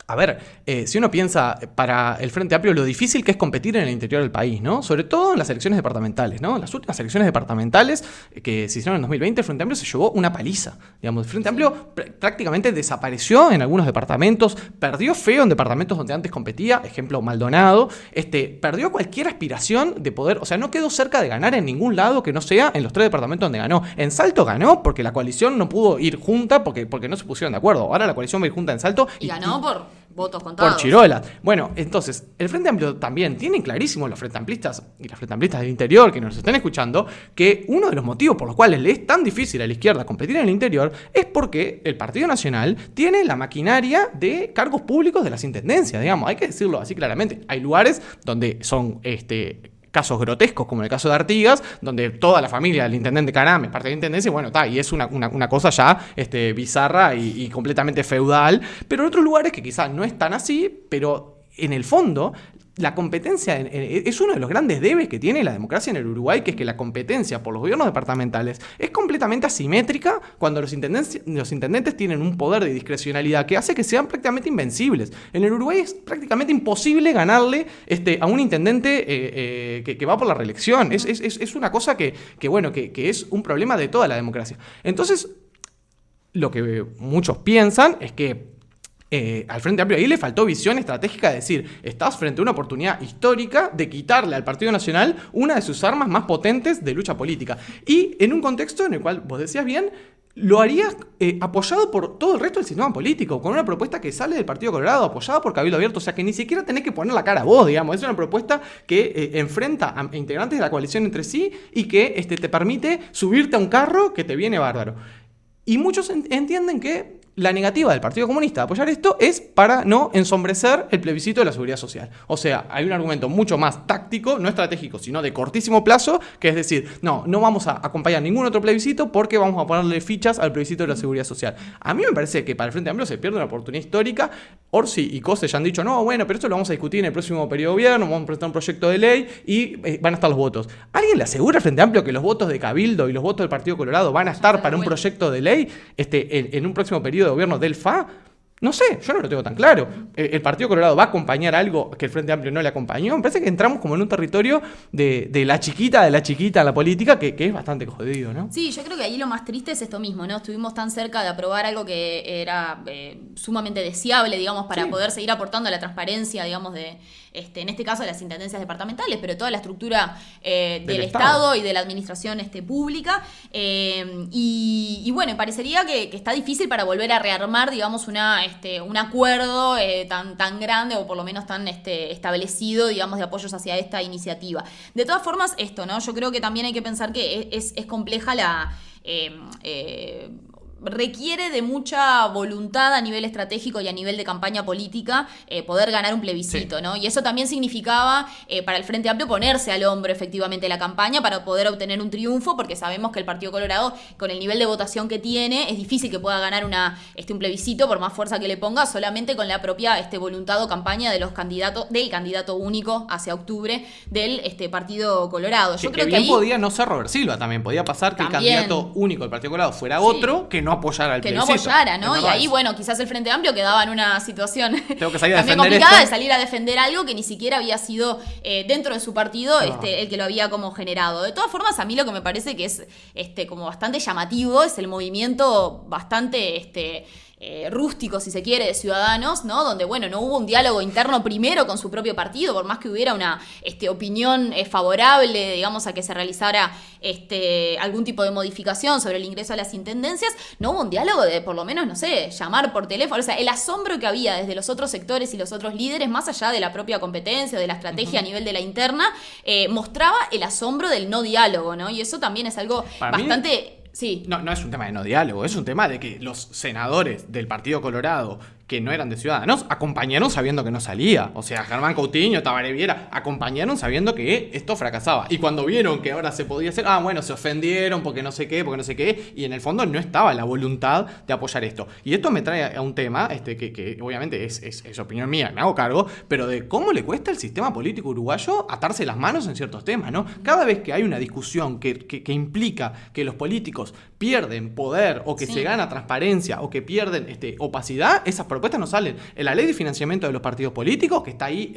a ver, si uno piensa para el Frente Amplio lo difícil que es competir en el interior del país, ¿no? Sobre todo en las elecciones departamentales, ¿no? Las últimas elecciones departamentales que se hicieron en 2020, el Frente Amplio se llevó una paliza. Digamos, el Frente Amplio prácticamente desapareció en algunos departamentos, perdió feo en departamentos donde antes competía, ejemplo Maldonado, perdió cualquier aspiración de poder, o sea, no quedó cerca de ganar en ningún lado que no sea en los 3 departamentos donde ganó. En Salto ganó porque la coalición no pudo ir junta porque no se pusieron de acuerdo. Ahora la coalición va a ir junta en Salto. Y ganó votos contados. Por chirolas. Bueno, entonces, el Frente Amplio también tienen clarísimo los Frente Amplistas y las Frente Amplistas del interior que nos están escuchando, que uno de los motivos por los cuales le es tan difícil a la izquierda competir en el interior es porque el Partido Nacional tiene la maquinaria de cargos públicos de las intendencias, digamos. Hay que decirlo así claramente. Hay lugares donde son casos grotescos, como el caso de Artigas, donde toda la familia del intendente Carame es parte de la intendencia, bueno, y es una cosa ya bizarra y completamente feudal, pero en otros lugares que quizás no es tan así, pero en el fondo la competencia es uno de los grandes debes que tiene la democracia en el Uruguay, que es que la competencia por los gobiernos departamentales es completamente asimétrica cuando los intendentes tienen un poder de discrecionalidad que hace que sean prácticamente invencibles. En el Uruguay es prácticamente imposible ganarle a un intendente que va por la reelección. Es una cosa que es un problema de toda la democracia. Entonces, lo que muchos piensan es que al Frente Amplio ahí le faltó visión estratégica de decir, estás frente a una oportunidad histórica de quitarle al Partido Nacional una de sus armas más potentes de lucha política. Y en un contexto en el cual, vos decías bien, lo harías apoyado por todo el resto del sistema político, con una propuesta que sale del Partido Colorado, apoyada por Cabildo Abierto, o sea que ni siquiera tenés que poner la cara vos, digamos. Es una propuesta que enfrenta a integrantes de la coalición entre sí y que te permite subirte a un carro que te viene bárbaro. Y muchos entienden que la negativa del Partido Comunista de apoyar esto es para no ensombrecer el plebiscito de la seguridad social. O sea, hay un argumento mucho más táctico, no estratégico, sino de cortísimo plazo, que es decir, no vamos a acompañar ningún otro plebiscito porque vamos a ponerle fichas al plebiscito de la seguridad social. A mí me parece que para el Frente Amplio se pierde una oportunidad histórica. Orsi y Cose ya han dicho, no, bueno, pero esto lo vamos a discutir en el próximo periodo de gobierno, vamos a presentar un proyecto de ley y van a estar los votos. ¿Alguien le asegura al Frente Amplio que los votos de Cabildo y los votos del Partido Colorado van a estar para un proyecto de ley en un próximo periodo de gobierno del FA? No sé, yo no lo tengo tan claro. ¿El Partido Colorado va a acompañar algo que el Frente Amplio no le acompañó? Me parece que entramos como en un territorio de la chiquita en la política que es bastante jodido, ¿no? Sí, yo creo que ahí lo más triste es esto mismo, ¿no? Estuvimos tan cerca de aprobar algo que era sumamente deseable, digamos, para poder seguir aportando a la transparencia, digamos, en este caso de las intendencias departamentales, pero toda la estructura del Estado y de la administración pública. Y bueno, parecería que está difícil para volver a rearmar, digamos, un acuerdo tan grande o por lo menos tan establecido, digamos, de apoyos hacia esta iniciativa. De todas formas, ¿no? Yo creo que también hay que pensar que es compleja requiere de mucha voluntad a nivel estratégico y a nivel de campaña política poder ganar un plebiscito, ¿no? Y eso también significaba para el Frente Amplio ponerse al hombro efectivamente la campaña para poder obtener un triunfo, porque sabemos que el Partido Colorado, con el nivel de votación que tiene, es difícil que pueda ganar un plebiscito, por más fuerza que le ponga, solamente con la propia voluntad o campaña de del candidato único hacia octubre del Partido Colorado. Yo creo que ahí podía no ser Robert Silva, también podía pasar que el candidato único del Partido Colorado fuera otro que no apoyara al plebiscito. Que no apoyara, ¿no? Y ahí, bueno, quizás el Frente Amplio quedaba en una situación Tengo que salir a también defender complicada esto. de salir a defender algo que ni siquiera había sido dentro de su partido el que lo había como generado. De todas formas, a mí lo que me parece que es como bastante llamativo es el movimiento bastante rústico, si se quiere, de Ciudadanos, ¿no? Donde, bueno, no hubo un diálogo interno primero con su propio partido, por más que hubiera una opinión favorable, digamos, a que se realizara algún tipo de modificación sobre el ingreso a las intendencias, no hubo un diálogo de, por lo menos, no sé, llamar por teléfono. O sea, el asombro que había desde los otros sectores y los otros líderes, más allá de la propia competencia o de la estrategia a nivel de la interna, mostraba el asombro del no diálogo, ¿no? Y eso también es algo bastante... Sí. No es un tema de no diálogo, es un tema de que los senadores del Partido Colorado, que no eran de Ciudadanos, acompañaron sabiendo que no salía. O sea, Germán Coutinho, Tabaré Viera, acompañaron sabiendo que esto fracasaba. Y cuando vieron que ahora se podía hacer, bueno, se ofendieron porque no sé qué, y en el fondo no estaba la voluntad de apoyar esto. Y esto me trae a un tema que obviamente es opinión mía, me hago cargo, pero de cómo le cuesta al sistema político uruguayo atarse las manos en ciertos temas, ¿no? Cada vez que hay una discusión que implica que los políticos pierden poder o que se gana transparencia o que pierden opacidad, esas propuestas no salen. En la ley de financiamiento de los partidos políticos, que está ahí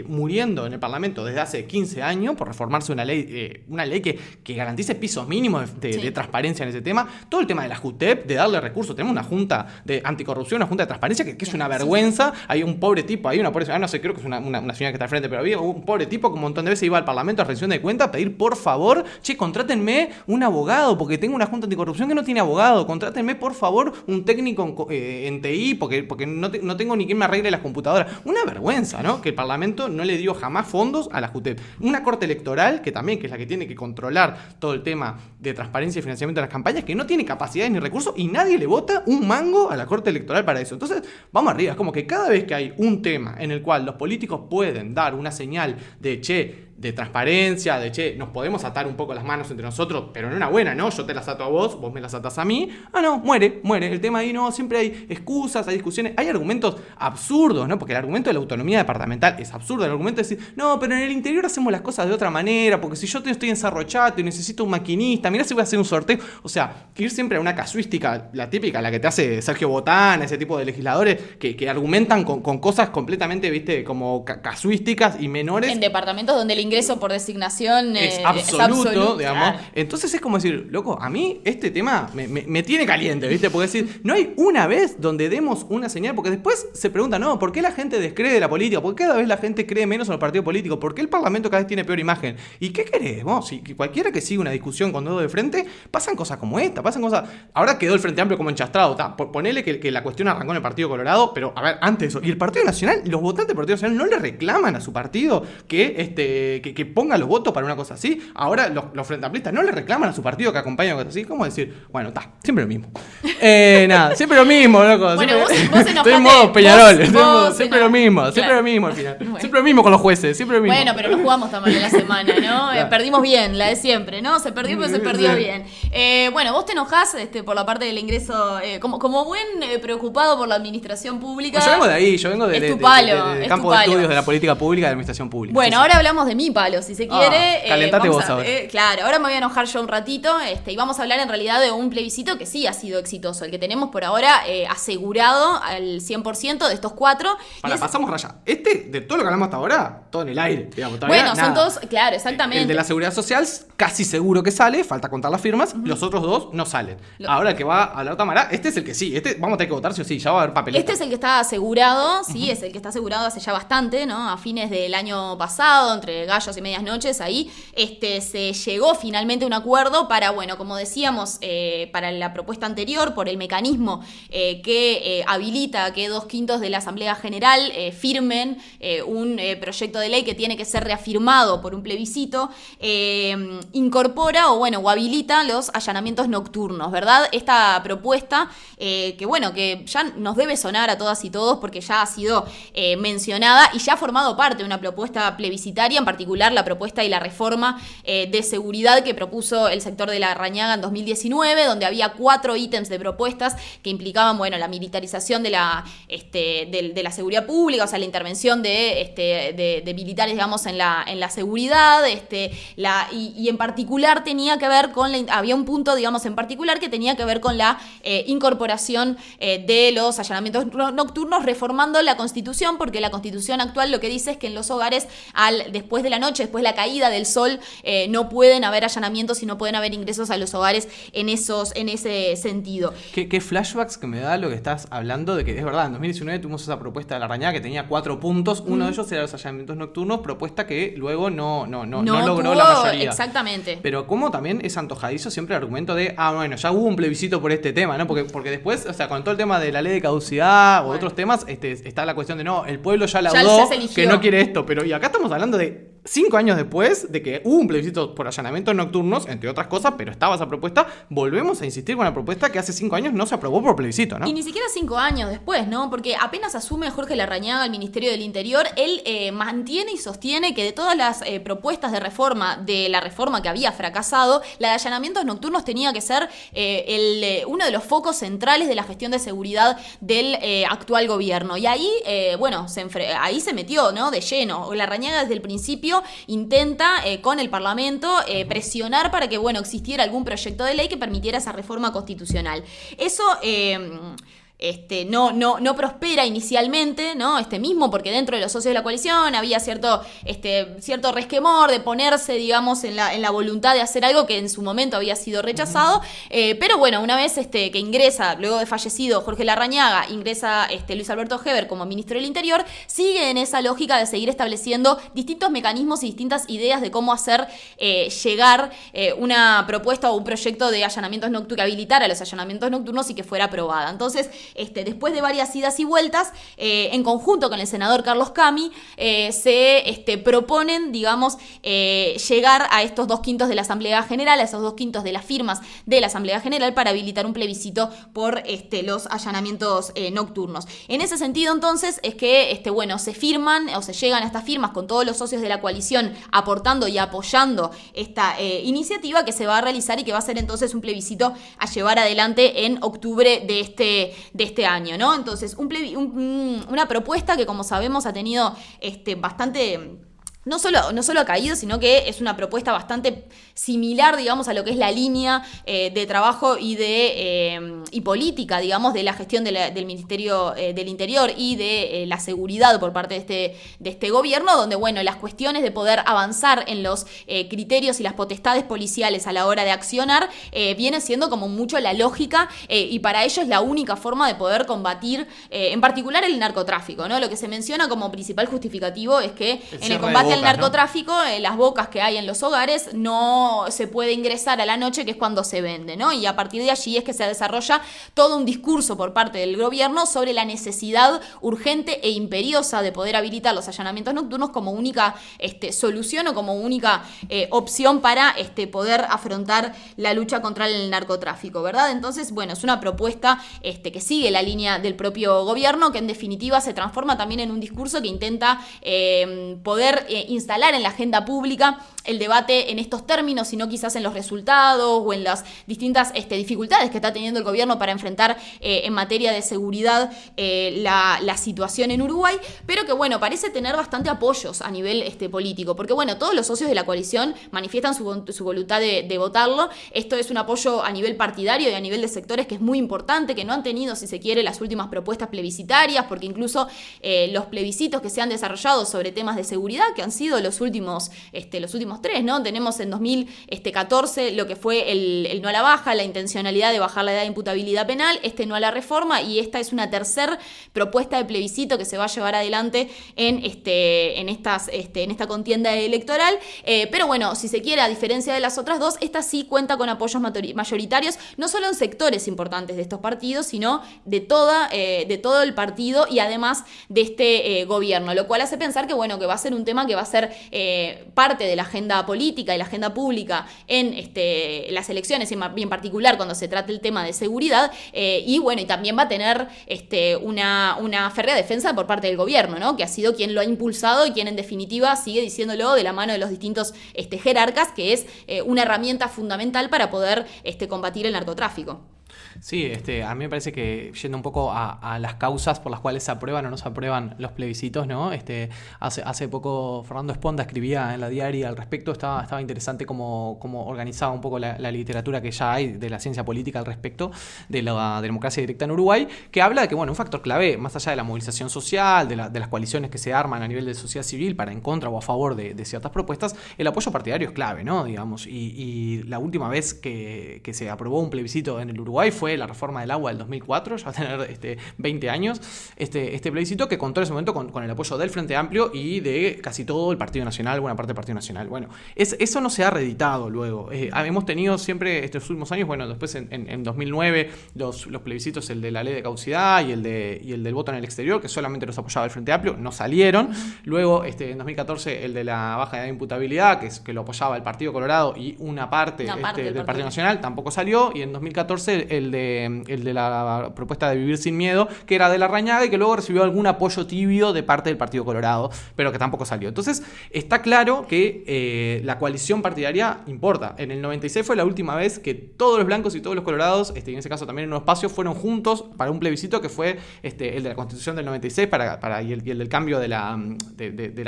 muriendo en el Parlamento desde hace 15 años por reformarse una ley que garantice pisos mínimos de transparencia en ese tema. Todo el tema de la JUTEP, de darle recursos. Tenemos una junta de anticorrupción, una junta de transparencia que es una vergüenza. Hay un pobre tipo, hay una pobre señora, no sé, creo que es una señora que está al frente, pero había un pobre tipo que un montón de veces iba al Parlamento a rendición de cuentas a pedir, por favor, contrátenme un abogado, porque tengo una junta anticorrupción que no tiene abogado, contrátenme, por favor, un técnico en TI, porque porque no tengo ni quien me arregle las computadoras. Una vergüenza, ¿no? Que el Parlamento no le dio jamás fondos a la JUTEP. Una corte electoral que también, que es la que tiene que controlar todo el tema de transparencia y financiamiento de las campañas, que no tiene capacidades ni recursos y nadie le vota un mango a la corte electoral para eso. Entonces, vamos arriba. Es como que cada vez que hay un tema en el cual los políticos pueden dar una señal de transparencia, de nos podemos atar un poco las manos entre nosotros, pero en una buena, ¿no? Yo te las ato a vos, vos me las atás a mí. No, muere. El tema ahí no, siempre hay excusas, hay discusiones, hay argumentos absurdos, ¿no? Porque el argumento de la autonomía departamental es absurdo. El argumento es decir, no, pero en el interior hacemos las cosas de otra manera, porque si yo estoy en Cerro Chato y necesito un maquinista, mirá si voy a hacer un sorteo. O sea, ir siempre a una casuística, la típica, la que te hace Sergio Botana, ese tipo de legisladores que argumentan con cosas completamente, viste, como casuísticas y menores. En departamentos donde el ingreso por designación es absoluto, digamos. Claro. Entonces es como decir, loco, a mí este tema me tiene caliente, ¿viste? Porque decir, no hay una vez donde demos una señal, porque después se pregunta, no, ¿por qué la gente descree de la política? ¿Por qué cada vez la gente cree menos en los partidos políticos? ¿Por qué el Parlamento cada vez tiene peor imagen? ¿Y qué queremos? Si cualquiera que siga una discusión con dedo de frente, pasan cosas como esta, pasan cosas... Ahora quedó el Frente Amplio como enchastrado, ponele que la cuestión arrancó en el Partido Colorado, pero a ver, antes de eso, y el Partido Nacional, los votantes del Partido Nacional no le reclaman a su partido que ponga los votos para una cosa así. Ahora los frente amplistas no le reclaman a su partido que acompaña una cosa así. ¿Cómo decir? Bueno, está, siempre lo mismo. Nada, siempre lo mismo, loco. Bueno, siempre, vos enojate. estoy en modo Peñarol. Siempre Claro. lo mismo, siempre lo mismo al final. Bueno. Siempre lo mismo con los jueces, siempre lo mismo. Bueno, pero no jugamos tan mal en la semana, ¿no? Claro. Perdimos bien, la de siempre, ¿no? Se perdió, pero se perdió Sí. bien. Bueno, vos te enojás por la parte del ingreso, como buen preocupado por la administración pública. Yo vengo de ahí, yo vengo Es de tu palo, del es campo tu de palo. estudios de la política pública y de la administración pública. Bueno, Sí, sí. ahora hablamos de mi palo, si se quiere. Calentate vamos vos ahora. Claro, ahora me voy a enojar yo un ratito y vamos a hablar en realidad de un plebiscito que sí ha sido exitoso, el que tenemos por ahora asegurado al 100% de estos 4. Pasamos raya. De todo lo que hablamos hasta ahora, todo en el aire, digamos. Todavía Bueno, son nada. todos, claro, exactamente. El de la seguridad social, casi seguro que sale, falta contar las firmas, los otros dos no salen. Ahora el que va a la Tamara, este es el que sí, vamos a tener que votar sí o sí, ya va a haber papeleta. Este es el que está asegurado, sí, es el que está asegurado hace ya bastante, ¿no? A fines del año pasado, entre gallos y medias noches, ahí se llegó finalmente a un acuerdo para, bueno, como decíamos, para la propuesta anterior, por el mecanismo que habilita que 2/5 de la Asamblea General firmen un proyecto de ley que tiene que ser reafirmado por un plebiscito, incorpora o habilita los allanamientos nocturnos, ¿verdad? Esta propuesta que ya nos debe sonar a todas y todos porque ya ha sido mencionada y ya ha formado parte de una propuesta plebiscitaria, en particular la propuesta y la reforma de seguridad que propuso el sector de Larrañaga en 2019, donde había 4 ítems de propuestas que implicaban, la militarización de la seguridad pública, o sea, la intervención de militares, digamos, en la seguridad, y en particular tenía que ver con había un punto, digamos, en particular que tenía que ver con la incorporación de los allanamientos nocturnos, reformando la Constitución, porque la Constitución actual lo que dice es que en los hogares, después de la noche, después de la caída del sol, no pueden haber allanamientos y no pueden haber ingresos a los hogares en ese sentido. ¿Qué flashbacks que me da lo que estás hablando? De que es verdad, en 2019 tuvimos esa propuesta de Larrañaga que tenía 4 puntos. Uno de ellos era los allanamientos nocturnos, propuesta que luego no logró la mayoría. Exactamente. Pero como también es antojadizo siempre el argumento de, ya hubo un plebiscito por este tema, ¿no? Porque después, o sea, con todo el tema de la ley de caducidad o otros temas, está la cuestión de, no, el pueblo ya laudó que no quiere esto. Pero, y acá estamos hablando de 5 años después de que hubo un plebiscito por allanamientos nocturnos, entre otras cosas, pero estaba esa propuesta, volvemos a insistir con la propuesta que hace 5 años no se aprobó por plebiscito, ¿no? Y ni siquiera 5 años después, ¿no? Porque apenas asume Jorge Larrañaga el Ministerio del Interior, él mantiene y sostiene que de todas las propuestas de reforma, de la reforma que había fracasado, la de allanamientos nocturnos tenía que ser uno de los focos centrales de la gestión de seguridad del actual gobierno. Y ahí, ahí se metió, ¿no? De lleno. Larrañaga desde el principio intenta con el Parlamento presionar para que, existiera algún proyecto de ley que permitiera esa reforma constitucional. Eso no prospera inicialmente, ¿no? Mismo porque dentro de los socios de la coalición había cierto resquemor de ponerse, digamos, en la voluntad de hacer algo que en su momento había sido rechazado. Pero una vez que ingresa, luego de fallecido Jorge Larrañaga, ingresa Luis Alberto Heber como ministro del Interior, sigue en esa lógica de seguir estableciendo distintos mecanismos y distintas ideas de cómo hacer llegar una propuesta o un proyecto de allanamientos nocturnos, que habilitara los allanamientos nocturnos y que fuera aprobada. Entonces, después de varias idas y vueltas, en conjunto con el senador Carlos Cami, se proponen, digamos, llegar a estos 2/5 de la Asamblea General, a esos 2/5 de las firmas de la Asamblea General para habilitar un plebiscito por los allanamientos nocturnos. En ese sentido, entonces, es que se firman o se llegan a estas firmas con todos los socios de la coalición aportando y apoyando esta iniciativa que se va a realizar y que va a ser entonces un plebiscito a llevar adelante en octubre de este año, ¿no? Entonces, una propuesta que, como sabemos, ha tenido bastante... No solo ha caído, sino que es una propuesta bastante similar, digamos, a lo que es la línea de trabajo y política, digamos, de la gestión del Ministerio del Interior y de la seguridad por parte de este gobierno, donde, bueno, las cuestiones de poder avanzar en los criterios y las potestades policiales a la hora de accionar viene siendo como mucho la lógica y para ello es la única forma de poder combatir, en particular, el narcotráfico, ¿no? Lo que se menciona como principal justificativo es que en el combate al narcotráfico, las bocas que hay en los hogares, no se puede ingresar a la noche, que es cuando se vende, ¿no? Y a partir de allí es que se desarrolla todo un discurso por parte del gobierno sobre la necesidad urgente e imperiosa de poder habilitar los allanamientos nocturnos como única solución o como única opción para poder afrontar la lucha contra el narcotráfico, ¿verdad? Entonces, bueno, es una propuesta que sigue la línea del propio gobierno, que en definitiva se transforma también en un discurso que intenta poder instalar en la agenda pública el debate en estos términos, sino quizás en los resultados o en las distintas dificultades que está teniendo el gobierno para enfrentar en materia de seguridad la situación en Uruguay, pero que, bueno, parece tener bastante apoyos a nivel político, porque, bueno, todos los socios de la coalición manifiestan su voluntad de votarlo. Esto es un apoyo a nivel partidario y a nivel de sectores que es muy importante, que no han tenido, si se quiere, las últimas propuestas plebiscitarias, porque incluso los plebiscitos que se han desarrollado sobre temas de seguridad, que han sido los últimos 3, ¿no? Tenemos en 2014 lo que fue el no a la baja, la intencionalidad de bajar la edad de imputabilidad penal, no a la reforma, y esta es una tercera propuesta de plebiscito que se va a llevar adelante en esta contienda electoral. Pero bueno, si se quiere, a diferencia de las otras dos, esta sí cuenta con apoyos mayoritarios, no solo en sectores importantes de estos partidos, sino de todo el partido y además de este gobierno, lo cual hace pensar que, bueno, que va a ser un tema que va a ser parte de la agenda política y la agenda pública en las elecciones, y en particular cuando se trate el tema de seguridad, y bueno, y también va a tener una férrea defensa por parte del gobierno, ¿no? Que ha sido quien lo ha impulsado y quien en definitiva sigue diciéndolo de la mano de los distintos jerarcas, que es una herramienta fundamental para poder combatir el narcotráfico. Sí, a mí me parece que yendo un poco a las causas por las cuales se aprueban o no se aprueban los plebiscitos, ¿no? Hace poco Fernando Esponda escribía en la Diaria al respecto, estaba interesante cómo organizaba un poco la literatura que ya hay de la ciencia política al respecto de la democracia directa en Uruguay, que habla de que, bueno, un factor clave, más allá de la movilización social, de las coaliciones que se arman a nivel de sociedad civil para en contra o a favor de ciertas propuestas, el apoyo partidario es clave, ¿no? Digamos, y la última vez que se aprobó un plebiscito en el Uruguay fue la reforma del agua del 2004, ya va a tener 20 años, este plebiscito que contó en ese momento con el apoyo del Frente Amplio y de casi todo el Partido Nacional, buena parte del Partido Nacional. Bueno, eso no se ha reeditado luego. Hemos tenido siempre estos últimos años, bueno, después en 2009 los plebiscitos, el de la ley de caducidad y el del voto en el exterior, que solamente los apoyaba el Frente Amplio, no salieron. Luego, en 2014, el de la baja edad de imputabilidad, que lo apoyaba el Partido Colorado y una parte del Partido Nacional, tampoco salió. Y en 2014 el de la propuesta de vivir sin miedo, que era de Larrañaga y que luego recibió algún apoyo tibio de parte del Partido Colorado, pero que tampoco salió. Entonces, está claro que la coalición partidaria importa. En el 96 fue la última vez que todos los blancos y todos los colorados, en ese caso también en un espacio, fueron juntos para un plebiscito que fue el de la Constitución del 96 y el del cambio de las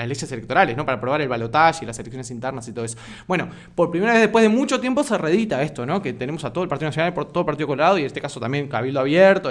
leyes electorales, ¿no? Para aprobar el balotaje y las elecciones internas y todo eso. Bueno, por primera vez después de mucho tiempo se reedita esto, ¿no? Que tenemos a todo el Partido Nacional, todo el Partido Colorado y en este caso también Cabildo Abierto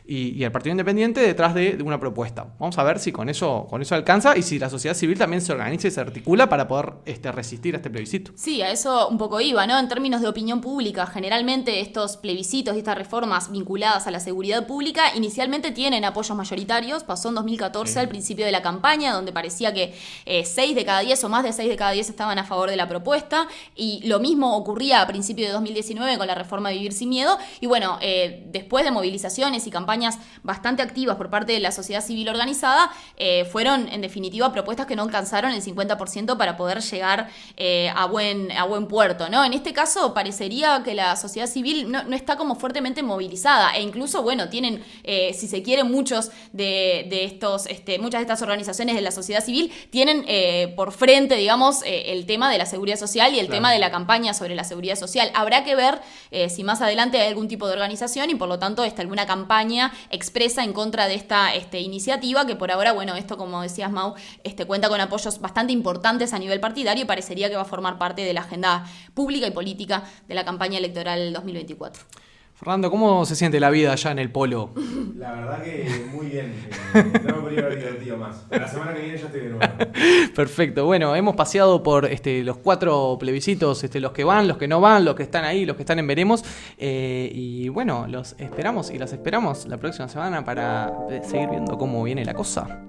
y el Partido Independiente detrás de una propuesta. Vamos a ver si con eso alcanza y si la sociedad civil también se organiza y se articula para poder resistir a este plebiscito. Sí, a eso un poco iba, ¿no? En términos de opinión pública, generalmente estos plebiscitos y estas reformas vinculadas a la seguridad pública inicialmente tienen apoyos mayoritarios. Pasó en 2014 al principio de la campaña, donde parecía que 6 de cada 10 o más de 6 de cada 10 estaban a favor de la propuesta, y lo mismo ocurría a principios de 2019 con la reforma de Vivir Sin Miedo, Y bueno, después de movilizaciones y campañas bastante activas por parte de la sociedad civil organizada, fueron en definitiva propuestas que no alcanzaron el 50% para poder llegar a buen puerto, ¿no? En este caso parecería que la sociedad civil no está como fuertemente movilizada, e incluso, bueno, tienen, si se quiere, muchas de estas organizaciones de la sociedad civil tienen por frente, digamos, el tema de la seguridad social y el tema de la campaña sobre la seguridad social. Habrá que ver si más adelante hay algún tipo de organización y por lo tanto alguna campaña expresa en contra de esta iniciativa, que por ahora, bueno, esto, como decías, Mau, cuenta con apoyos bastante importantes a nivel partidario y parecería que va a formar parte de la agenda pública y política de la campaña electoral 2024. Fernando, ¿cómo se siente la vida allá en el Polo? La verdad que muy bien. No me podría haber divertido más. La semana que viene ya estoy de nuevo. Perfecto. Bueno, hemos paseado por los 4 plebiscitos, los que van, los que no van, los que están ahí, los que están en veremos. Y bueno, los esperamos y las esperamos la próxima semana para seguir viendo cómo viene la cosa.